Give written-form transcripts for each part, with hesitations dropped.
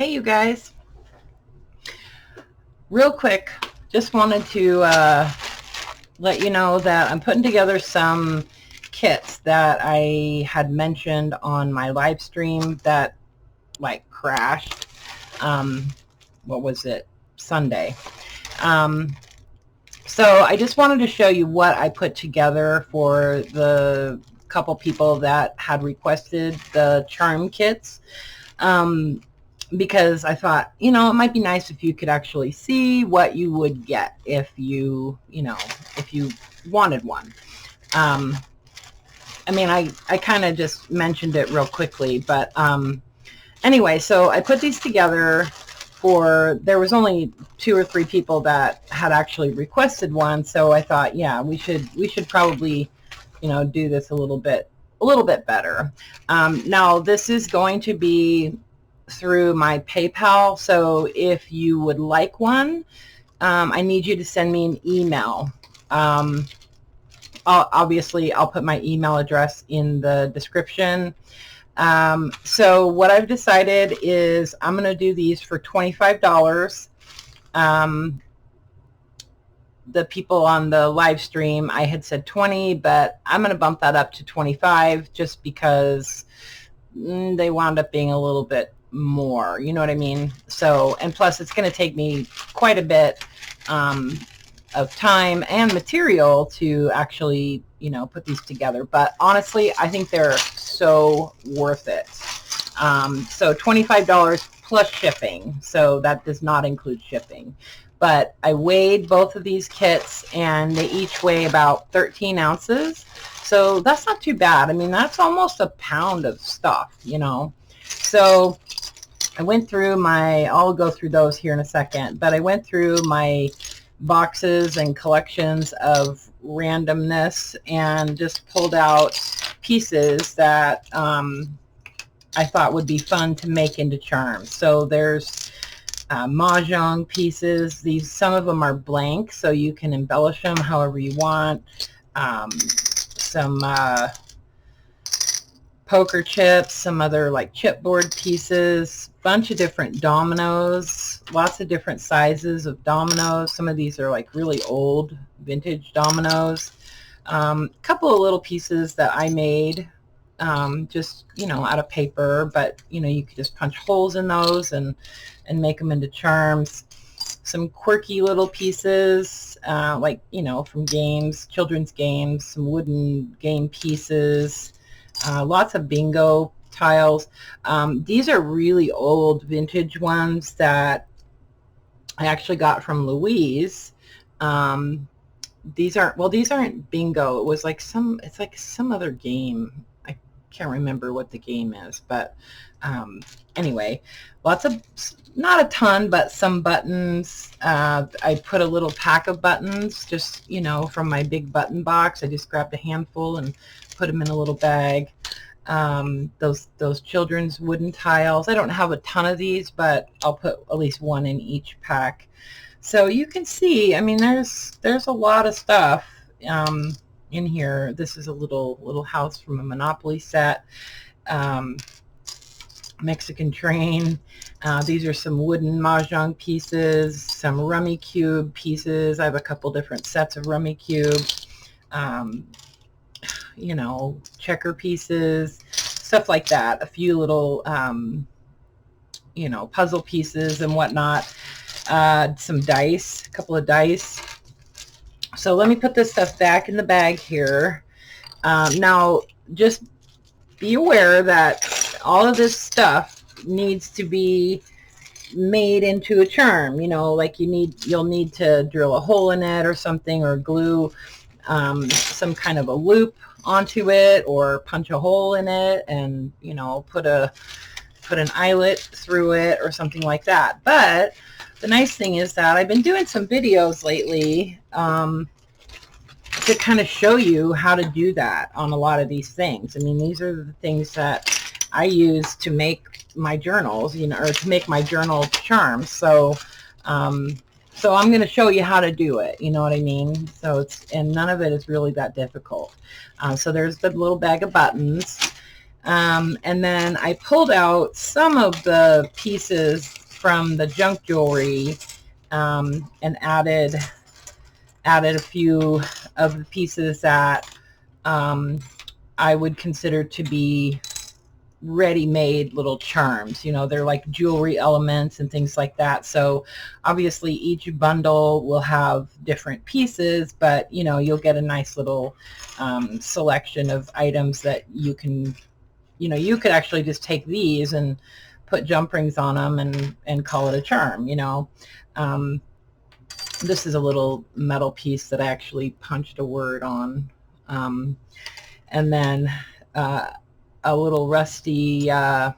Hey, you guys. Real quick, just wanted to let you know that I'm putting together some kits that I had mentioned on my live stream that like crashed. What was it? Sunday. So I just wanted to show you what I put together for the couple people that had requested the charm kits. Because I thought, it might be nice if you could actually see what you would get if you wanted one. I kind of just mentioned it real quickly, but anyway, so I put these together there was only 2 or 3 people that had actually requested one, so I thought, yeah, we should probably, do this a little bit better. Now, this is going to be through my PayPal, so if you would like one, I need you to send me an email. Obviously, I'll put my email address in the description. So what I've decided is I'm going to do these for $25. The people on the live stream, I had said 20, but I'm going to bump that up to 25 just because they wound up being a little bit more, you know what I mean? So, and plus it's going to take me quite a bit of time and material to actually, put these together. But honestly, I think they're so worth it. So $25 plus shipping. So that does not include shipping. But I weighed both of these kits and they each weigh about 13 ounces. So that's not too bad. I mean, that's almost a pound of stuff, So I went through I'll go through those here in a second, but I went through my boxes and collections of randomness and just pulled out pieces that I thought would be fun to make into charms. So there's mahjong pieces. Some of them are blank, so you can embellish them however you want. Some poker chips, some other like chipboard pieces, bunch of different dominoes, lots of different sizes of dominoes. Some of these are like really old vintage dominoes. Couple of little pieces that I made just out of paper, but you could just punch holes in those and make them into charms. Some quirky little pieces like from games, children's games, some wooden game pieces, lots of bingo tiles. These are really old vintage ones that I actually got from Louise. These aren't bingo. It was like it's like some other game. I can't remember what the game is, but anyway, lots of, not a ton, but some buttons. I put a little pack of buttons just, from my big button box. I just grabbed a handful and put them in a little bag. Those children's wooden tiles. I don't have a ton of these, but I'll put at least one in each pack. So you can see, I mean, there's a lot of stuff in here. This is a little house from a Monopoly set. Mexican train. These are some wooden mahjong pieces, some rummy cube pieces. I have a couple different sets of rummy cubes. Checker pieces, stuff like that. A few little, puzzle pieces and whatnot. Some dice, a couple of dice. So let me put this stuff back in the bag here. Now, just be aware that all of this stuff needs to be made into a charm. Like you'll need to drill a hole in it or something, or glue some kind of a loop onto it, or punch a hole in it and put an eyelet through it or something like that. But the nice thing is that I've been doing some videos lately to kind of show you how to do that on a lot of these things. I mean, these are the things that I use to make my journals, or to make my journal charms. So so I'm going to show you how to do it. You know what I mean? And none of it is really that difficult. So there's the little bag of buttons. And then I pulled out some of the pieces from the junk jewelry, and added a few of the pieces that I would consider to be ready-made little charms. You know, they're like jewelry elements and things like that. So obviously each bundle will have different pieces, but you know, you'll get a nice little selection of items that you can, you know, you could actually just take these and put jump rings on them and call it a charm, you know. This is a little metal piece that I actually punched a word on. And then a little rusty, I'll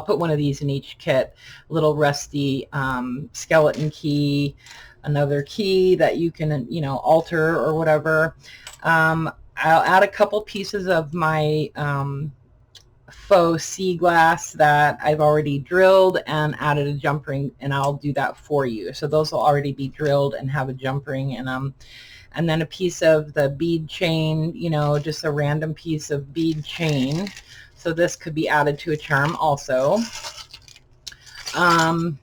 put one of these in each kit, a little rusty skeleton key, another key that you can, you know, alter or whatever. I'll add a couple pieces of my faux sea glass that I've already drilled and added a jump ring, and I'll do that for you. So those will already be drilled and have a jump ring in them. And then a piece of the bead chain, you know, just a random piece of bead chain. So this could be added to a charm also. And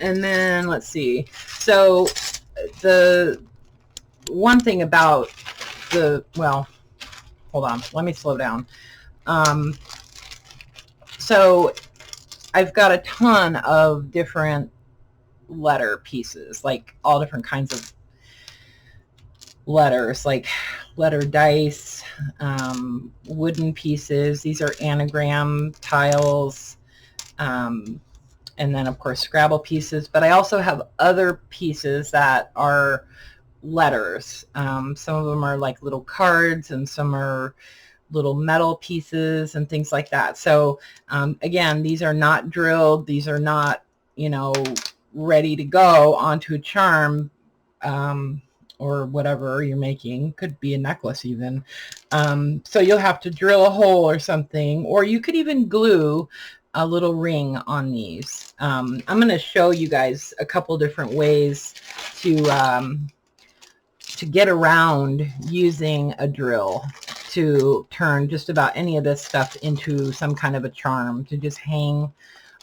then let's see. So the one thing about the, well, hold on, let me slow down. So I've got a ton of different letter pieces, like all different kinds of letters, like letter dice, wooden pieces. These are anagram tiles, and then of course Scrabble pieces. But I also have other pieces that are letters. Some of them are like little cards, and some are little metal pieces and things like that. So again, these are not drilled. These are not, you know, ready to go onto a charm, or whatever you're making. Could be a necklace even. So you'll have to drill a hole or something, or you could even glue a little ring on these. I'm going to show you guys a couple different ways to get around using a drill to turn just about any of this stuff into some kind of a charm, to just hang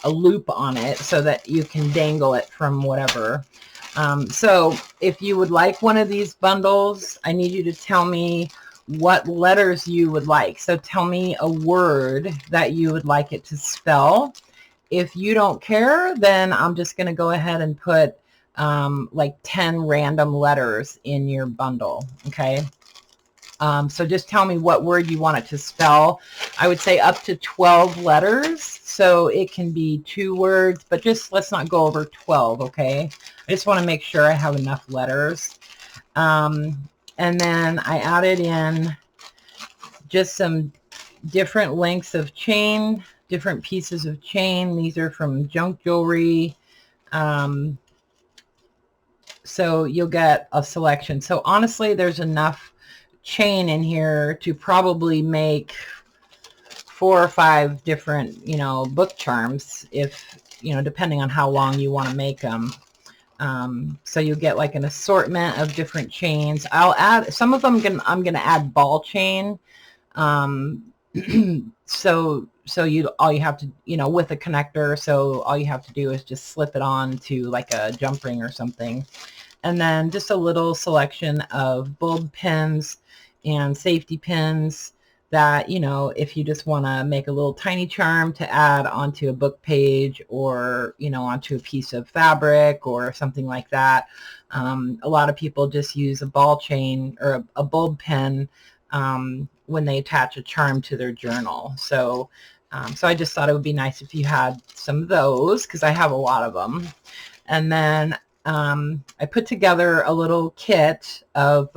a loop on it so that you can dangle it from whatever. So if you would like one of these bundles, I need you to tell me what letters you would like. So tell me a word that you would like it to spell. If you don't care, then I'm just going to go ahead and put like 10 random letters in your bundle. Okay. So just tell me what word you want it to spell. I would say up to 12 letters. So it can be 2 words, but just let's not go over 12. Okay. I just want to make sure I have enough letters. And then I added in just some different lengths of chain, different pieces of chain. These are from junk jewelry. So you'll get a selection. So honestly, there's enough chain in here to probably make 4 or 5 different, you know, book charms, if, you know, depending on how long you want to make them. So you'll get like an assortment of different chains. I'll add some of them. I'm gonna add ball chain. So all you have to, you know, with a connector. So all you have to do is just slip it on to like a jump ring or something. And then just a little selection of bulb pins and safety pins that, you know, if you just want to make a little tiny charm to add onto a book page, or, you know, onto a piece of fabric or something like that. A lot of people just use a ball chain or a bulb pin when they attach a charm to their journal. So I just thought it would be nice if you had some of those, because I have a lot of them. And then I put together a little kit of,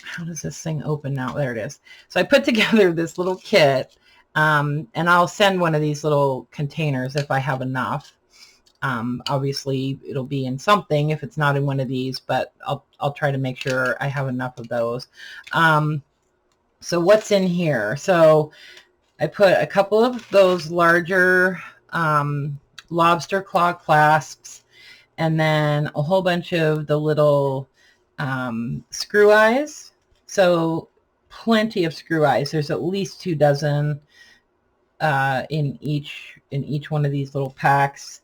how does this thing open now? There it is. So I put together this little kit, and I'll send one of these little containers if I have enough. Obviously it'll be in something if it's not in one of these, but I'll try to make sure I have enough of those. So what's in here? So I put a couple of those larger lobster claw clasps, and then a whole bunch of the little screw eyes. So plenty of screw eyes. There's at least 2 dozen in each one of these little packs.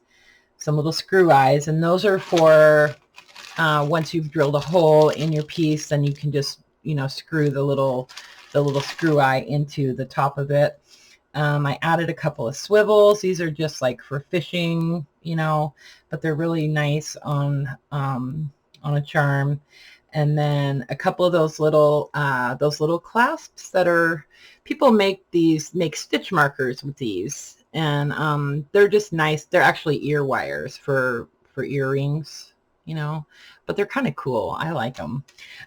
Some little screw eyes, and those are for once you've drilled a hole in your piece, then you can just, you know, screw the little screw eye into the top of it. I added a couple of swivels. These are just like for fishing, you know, but they're really nice on a charm. And then a couple of those little clasps that are, people make stitch markers with these, and they're just nice. They're actually ear wires for earrings, you know, but they're kind of cool. I like them.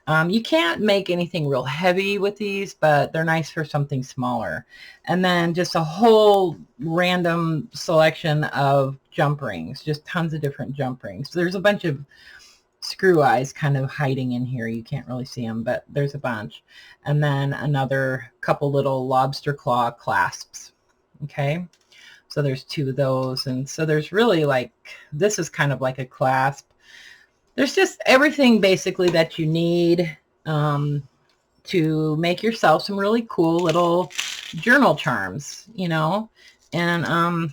You can't make anything real heavy with these, but they're nice for something smaller. And then just a whole random selection of jump rings, just tons of different jump rings. There's a bunch of screw eyes kind of hiding in here. You can't really see them, but there's a bunch. And then another couple little lobster claw clasps. Okay, so there's 2 of those. And so there's really, like, this is kind of like a clasp. There's just everything basically that you need to make yourself some really cool little journal charms, you know. And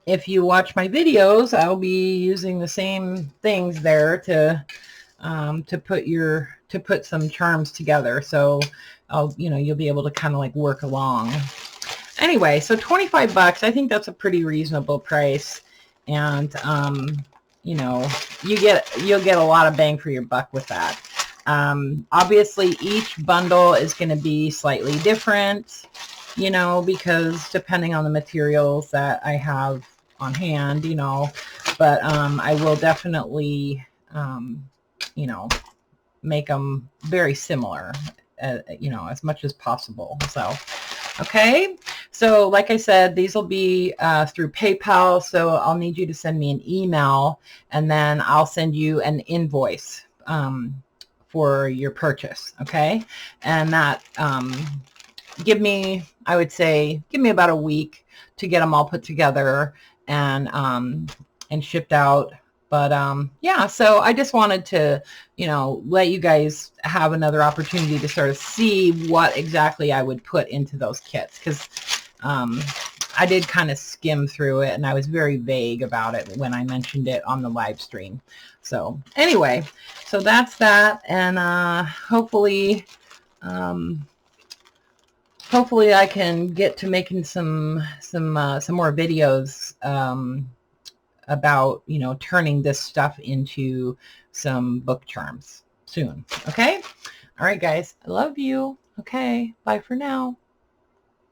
if you watch my videos, I'll be using the same things there to put some charms together. So you'll be able to kind of like work along. Anyway, so 25 bucks, I think that's a pretty reasonable price. And you know, you'll get a lot of bang for your buck with that. Obviously each bundle is going to be slightly different, you know, because depending on the materials that I have on hand, you know, but I will definitely, you know, make them very similar, you know, as much as possible. So, okay. So like I said, these will be through PayPal. So I'll need you to send me an email, and then I'll send you an invoice for your purchase. Okay. And that, I would say, give me about a week to get them all put together and shipped out. But yeah, so I just wanted to, you know, let you guys have another opportunity to sort of see what exactly I would put into those kits, because I did kind of skim through it, and I was very vague about it when I mentioned it on the live stream. So anyway, so that's that, and hopefully I can get to making some more videos about, you know, turning this stuff into some book charms soon. Okay. All right, guys, I love you. Okay. Bye for now.